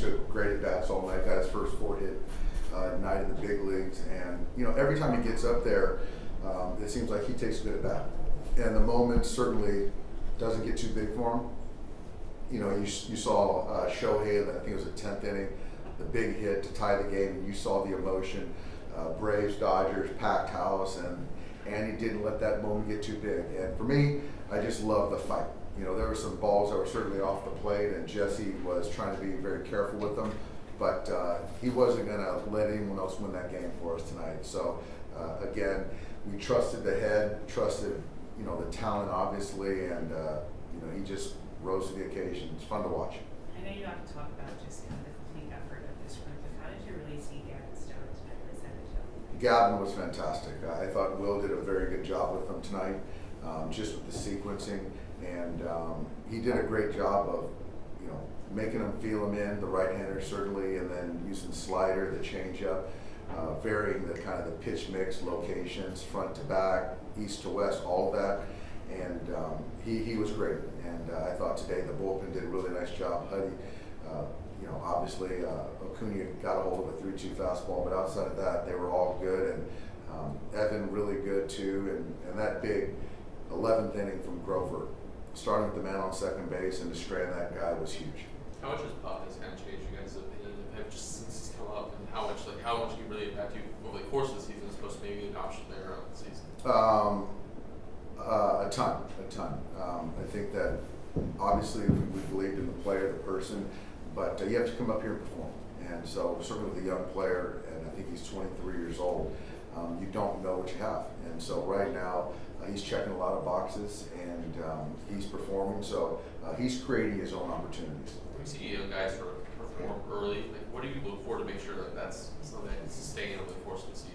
took great at bats all night. Got his first 4-hit night in the big leagues, and every time he gets up there, it seems like he takes a good at bat. And the moment certainly doesn't get too big for him. You saw Shohei, I think it was the 10th inning, the big hit to tie the game, and you saw the emotion. Braves, Dodgers, packed house, and he didn't let that moment get too big. And for me, I just love the fight. There were some balls that were certainly off the plate, and Jesse was trying to be very careful with them, but he wasn't going to let anyone else win that game for us tonight. So again, we trusted the head, trusted the talent obviously, and he just rose to the occasion. It's fun to watch. I know you have to talk about just kind of the complete effort of this group, but how did you really see Gavin Stone tonight with that show? Gavin was fantastic. I thought Will did a very good job with him tonight, just with the sequencing, and he did a great job of making them feel him in, the right-hander certainly, and then using slider, the changeup, varying the kind of the pitch mix, locations, front to back, east to west, all of that. And he was great. And I thought today the bullpen did a really nice job. Huddy, obviously Acuna got a hold of a 3-2 fastball, but outside of that, they were all good. And Evan really good too. And that big 11th inning from Grover, starting with the man on second base and destroying that guy was huge. How much has Bob kind of changed you guys' opinion of just since he's come up, and how much he really impacted you over the course of the season, as opposed to maybe an option there on the season? A ton. I think that obviously we believed in the player, the person, but you have to come up here and perform. And so certainly with a young player, and I think he's 23 years old, you don't know what you have. And so right now he's checking a lot of boxes, and he's performing. So he's creating his own opportunities. When you see young guys perform early, what do you look for to make sure that that's something that can sustain over the course of the season?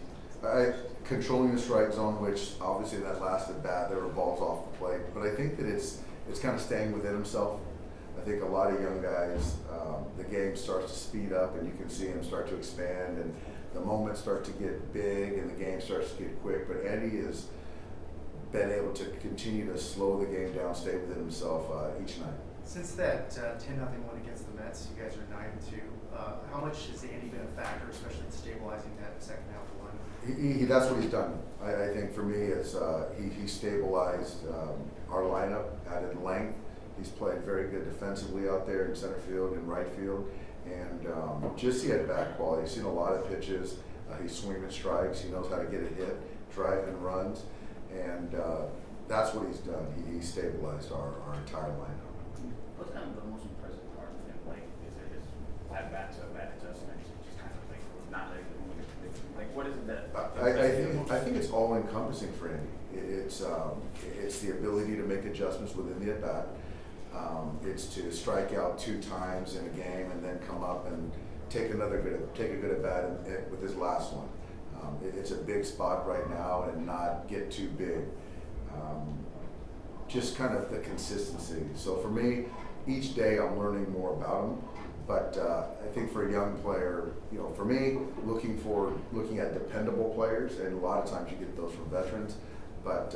Controlling the strike zone, which obviously that last at bat there were balls off the plate, but I think that it's kind of staying within himself. I think a lot of young guys, the game starts to speed up, and you can see him start to expand, and the moments start to get big, and the game starts to get quick. But Eddie has been able to continue to slow the game down, stay within himself each night. Since that 10-0 win against the Mets, you guys are 9-2. How much has Andy been a factor, especially in stabilizing that second half of the line? That's what he's done. I think for me, it's he stabilized our lineup, added length. He's played very good defensively out there in center field and right field, and just the at-bat quality. He's seen a lot of pitches. He's swinging strikes. He knows how to get a hit, drive and runs, and that's what he's done. He stabilized our entire lineup. What's kind of the most impressive part of him? Is it his at-bat to bat adjustments? Just kind of not letting him move it. What is it that? I think it's all encompassing for Andy. It's the ability to make adjustments within the at bat. It's to strike out 2 times in a game and then come up and take a good at bat with his last one. It's a big spot right now, and not get too big. Just kind of the consistency. So for me, each day I'm learning more about him. But I think for a young player, for me, looking at dependable players, and a lot of times you get those from veterans, but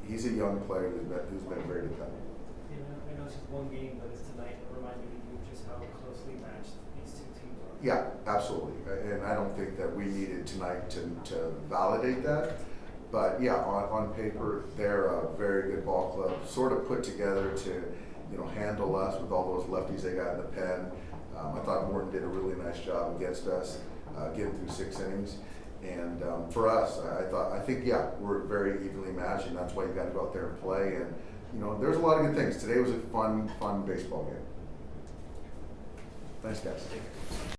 he's a young player who's been very dependable. I know it's just one game, but it's tonight. It reminded me of just how closely matched these two teams are. Yeah, absolutely. And I don't think that we needed tonight to validate that. But yeah, on paper, they're a very good ball club, sort of put together to handle us with all those lefties they got in the pen. I thought Morton did a really nice job against us, getting through 6 innings. And for us, I think we're very evenly matched, and that's why you got to go out there and play. And there's a lot of good things. Today was a fun baseball game. Thanks, guys.